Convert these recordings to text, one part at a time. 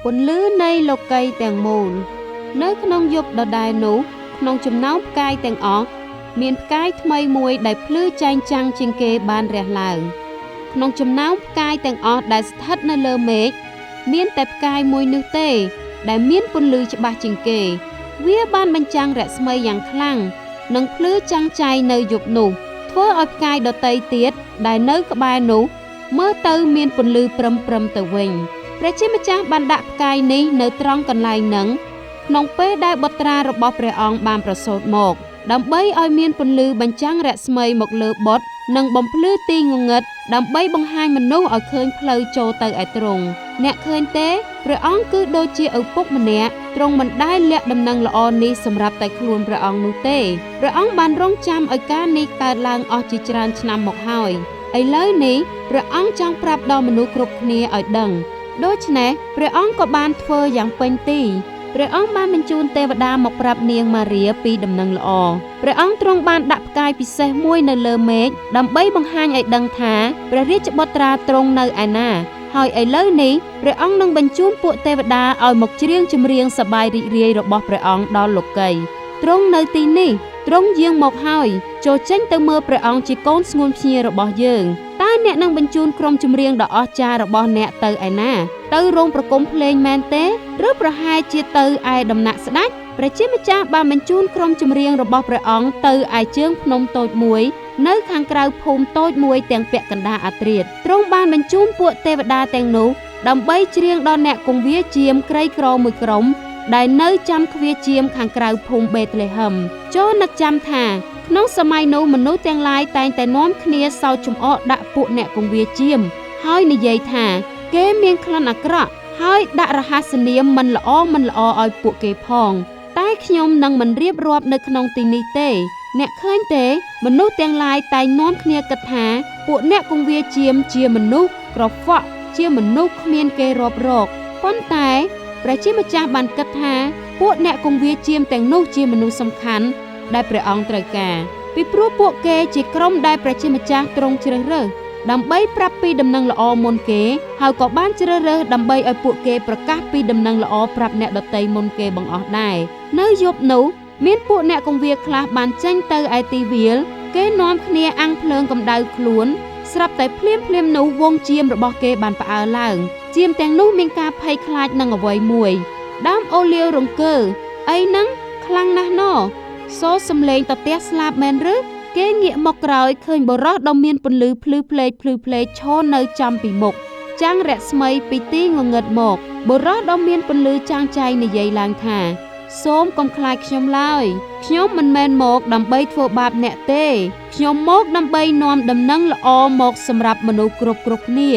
ពន្លឺនៃលោកីទាំងមូលនៅក្នុងយប់ដដែលនោះក្នុងចំណោមផ្កាយទាំងអស់មានផ្កាយថ្មីមួយដែលភ្លឺចែងចាំងជាងគេបានរះឡើងក្នុងចំណោមផ្កាយទាំងអស់ដែលស្ថិតនៅលើមេឃមានតែផ្កាយមួយនោះទេដែលមានពន្លឺច្បាស់ជាងគេវាបានបញ្ចាំងរស្មីយ៉ាងខ្លាំងនិងភ្លឺចាំងចៃនៅយប់នោះធ្វើឲ្យផ្កាយដទៃទៀតដែលនៅក្បែរនោះមើលទៅមានពន្លឺព្រឹមទៅវិញព្រះជាម្ចាស់បានដាក់ផ្កាយនេះនៅត្រង់កន្លែងហ្នឹងក្នុងពេលដែលបុត្រារបស់ព្រះអង្គបានប្រសូតមកដើម្បីឲ្យមានពន្លឺបញ្ចាំងរស្មីមកលើបុត្រនិងបំភ្លឺទីងងឹតដើម្បីបង្ហាញមនុស្សឲ្យឃើញផ្លូវចូលទៅឯទ្រង់អ្នកឃើញទេព្រះអង្គគឺដូចជាឪពុកម្នាក់ទ្រង់មិនដែលលាក់ដំណឹងល្អនេះសម្រាប់តែខ្លួនព្រះអង្គនោះទេព្រះអង្គបានរងចាំឲ្យការនេះកើតឡើងអស់ជាច្រើនឆ្នាំមកហើយឥឡូវនេះព្រះអង្គចង់ប្រាប់ដល់មនុស្សគ្រប់គ្នាឲ្យដឹងដូច្នេះព្រះអង្គក៏បានធ្វើយ៉ាងពេញទីព្រះអង្គបានបញ្ជូនទេវតាមកប្រាប់នាងម៉ារីពីដំណឹងល្អព្រះអង្គទ្រង់បានដាក់ផ្កាយពិសេសមួយនៅលើមេឃដើម្បីបង្ហាញឲ្យដឹងថាព្រះរាជបុត្រាទ្រង់នៅឯណាហើយឥឡូវនេះព្រះអង្គនឹងបញ្ជូនពួកទេវតាឲ្យមកច្រៀងចម្រៀងសប្បាយរីករាយរបស់ព្រះអង្គដល់លោកីទ្រង់នៅទីនេះទ្រង់យាងមកហើយចូលចេញទៅមើលព្រះអង្គជាកូនស្ងួនភ្ញារបស់យើងតើអ្នកនឹងបញ្ជូនក្រុមចម្រៀងដ៏អស្ចារ្យរបស់អ្នកទៅឯណាទៅរោងប្រគំភ្លេងមែនទេឬប្រហែលជាទៅឯដំណាក់ស្ដេចព្រះជាម្ចាស់បានបញ្ជូនក្រុមចម្រៀងរបស់ព្រះអង្គទៅឯជើងភ្នំតូចមួយនៅខាងក្រៅភូមិតូចមួយទាំងពាក់កណ្ដាលអាធ្រាត្រទ្រង់បានបញ្ជូនពួកទេវតាទាំងនោះដើម្បីច្រៀងដល់អ្នកគង្វាលជាមក្រីក្រមួយក្រុមដែលនៅចាំទ្វារជាមខាងក្រៅភូមិបេតលេហឹមចូលនឹកចាំថាក្នុងសម័យនោះមនុស្សទាំងឡាយតែងតែនាំគ្នាសោកចំអកដាក់ពួកអ្នកគង្វាលជាមហើយនិយាយថាគេមានក្លិនអាក្រក់ហើយដាក់រហស្សនាមមិនល្អឲ្យពួកគេផងតែខ្ញុំនឹងមិនរៀបរាប់នៅក្នុងទីនេះទេអ្នកឃើញទេមនុស្សទាំងឡាយតែងនាំគ្នាគិតថាពួកអ្នកគង្វាលជាមជាមនុស្សក្រហ្វក់ជាមនុស្សគ្មានគេរាប់រកប៉ុន្តែព្រះជាម្ចាស់បានគិតថាពួកអ្នកគង្វាលជាមទាំងនោះជាមនុស្សសំខាន់ដែលព្រះអង្គត្រូវការពីព្រោះពួកគេជាក្រុមដែលព្រះជាម្ចាស់ទ្រង់ជ្រើសរើសដើម្បីប្រាប់ពីដំណឹងល្អមុនគេហើយក៏បានជ្រើសរើសដើម្បីឲ្យពួកគេប្រកាសពីដំណឹងល្អប្រាប់អ្នកដទៃមុនគេបង្អស់ដែរនៅយប់នោះមានពួកអ្នកគង្វាលខ្លះបានចេញទៅឯទីវាលគេនាំគ្នាអាំងភ្លើងកម្ដៅខ្លួនស្រាប់តែភ្លាមនោះវងជាមរបស់គេបានផ្អើលឡើងជាមទាំងនោះមានការភ័យខ្លាចនឹងអ្វីមួយដើមអូលៀវរង្គើអីហ្នឹងខ្លាំងណាស់ណសូរសំឡេងតទះស្លាប់មែនឬគេងាកមកក្រោយឃើញបុរសដ៏មានពន្លឺភ្លឺផ្លេកឈរនៅចំពីមុខចាំងរស្មីពីទីងងឹតមកបុរសដ៏មានពន្លឺចាំងចៃនិយាយឡើងថាសូមកុំខ្លាចខ្ញុំឡើយខ្ញុំមិនមែនមកដើម្បីធ្វើបាបអ្នកទេខ្ញុំមកដើម្បីនាំដំណឹងល្អមកសម្រាប់មនុស្សគ្រប់គ្នា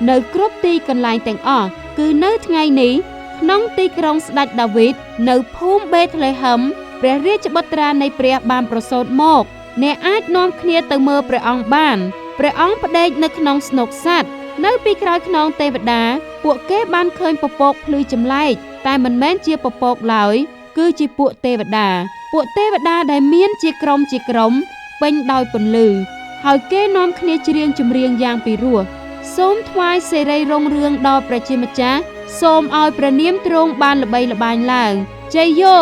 នៅគ្រប់ទីកន្លែងទាំងអស់គឺនៅថ្ងៃនេះក្នុងទីក្រុងស្ដេចដាវីតនៅភូមិបេតលេហឹមព្រះរាជបុត្រានៃព្រះបានប្រសូតមកអ្នកអាចនាំគ្នាទៅមើលព្រះអង្គបានព្រះអង្គផ្ដេកនៅក្នុងស្នុកសត្វនៅពីក្រោយខ្នងទេវតាពួកគេបានឃើញពពកភ្លឺចម្លែកតែមិនមែនជាពពកឡើយគឺជាពួកទេវតាដែលមានជាក្រុមពេញដោយពន្លឺហើយគេនាំគ្នាច្រៀងចម្រៀងយ៉ាងពីរោះសូមថ្វាយសិរីរុងរឿងដល់ព្រះជាម្ចាស់សូមឲ្យព្រះនាមទ្រង់បានល្បីល្បាញឡើងជ័យយោ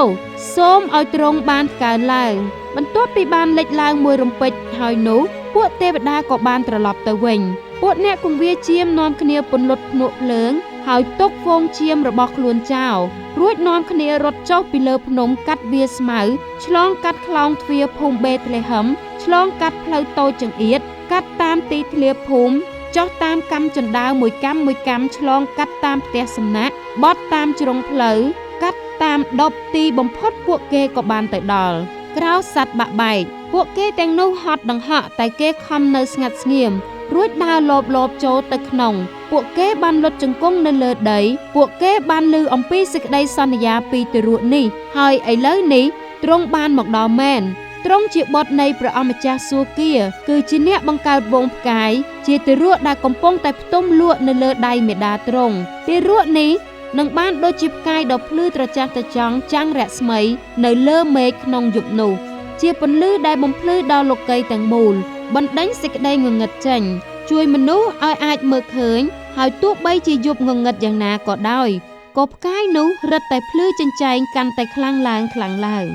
សូមឲ្យទ្រង់បានកើនឡើងបន្ទាប់ពីបានលេចឡើងមួយរំពេចហើយនោះពួកទេវតាក៏បានត្រឡប់ទៅវិញពួកអ្នកគង្វាលជាមនាំគ្នាពន្លត់ភ្នក់ភ្លើងហើយទុកហ្វូងឈាមរបស់ខ្លួនចោលរួចនាំគ្នារត់ចុះពីលើភ្នំកាត់វាលស្មៅឆ្លងកាត់ខ្លោងទ្វារភូមិបេតលេហឹមឆ្លងកាត់ផ្លូវតូចចង្អៀតកាត់តាមទីធ្លាភូមិចុះតាមកាំជណ្ដើរមួយកាំឆ្លងកាត់តាមផ្ទះសំណាក់បត់តាមជ្រុងផ្លូវកាត់តាមដប់ទីបំផុតពួកគេក៏បានទៅដល់ក្រៅសัตว์បាក់បែកពួកគេទាំងនោះហត់ដង្ហក់តែគេខំនៅស្ងាត់ស្ងៀមរួចដើរលបចូលទៅក្នុងពួកគេបានលុតជង្គង់នៅលើដីពួកគេបានឮអំពីសេចក្តីសន្យាពីទារកនេះហើយឥឡូវនេះទ្រង់បានមកដល់មែនទ្រង់ជាបុត្រនៃព្រះអម្ចាស់សួគ៌គឺជាអ្នកបង្កើតវងផ្កាយជាទារកដែលកំពុងតែផ្ទុំលក់នៅលើដៃមេដាទ្រង់ទារកនេះនឹងបានដូចជាផ្កាយដ៏ភ្លឺត្រចះត្រចង់ចាំងរស្មីនៅលើមេឃក្នុងយប់នោះជាពន្លឺដែលបំភ្លឺដល់លោកីទាំងមូលបណ្ដេញសេចក្តីងងឹតចេញជួយមនុស្សឲ្យអាចមើលឃើញហើយទោះបីជាយប់ងងឹតយ៉ាងណាក៏ដោយ ក៏ផ្កាយនោះរឹតតែភ្លឺចិញ្ចែងកាន់តែខ្លាំងឡើងខ្លាំងឡើង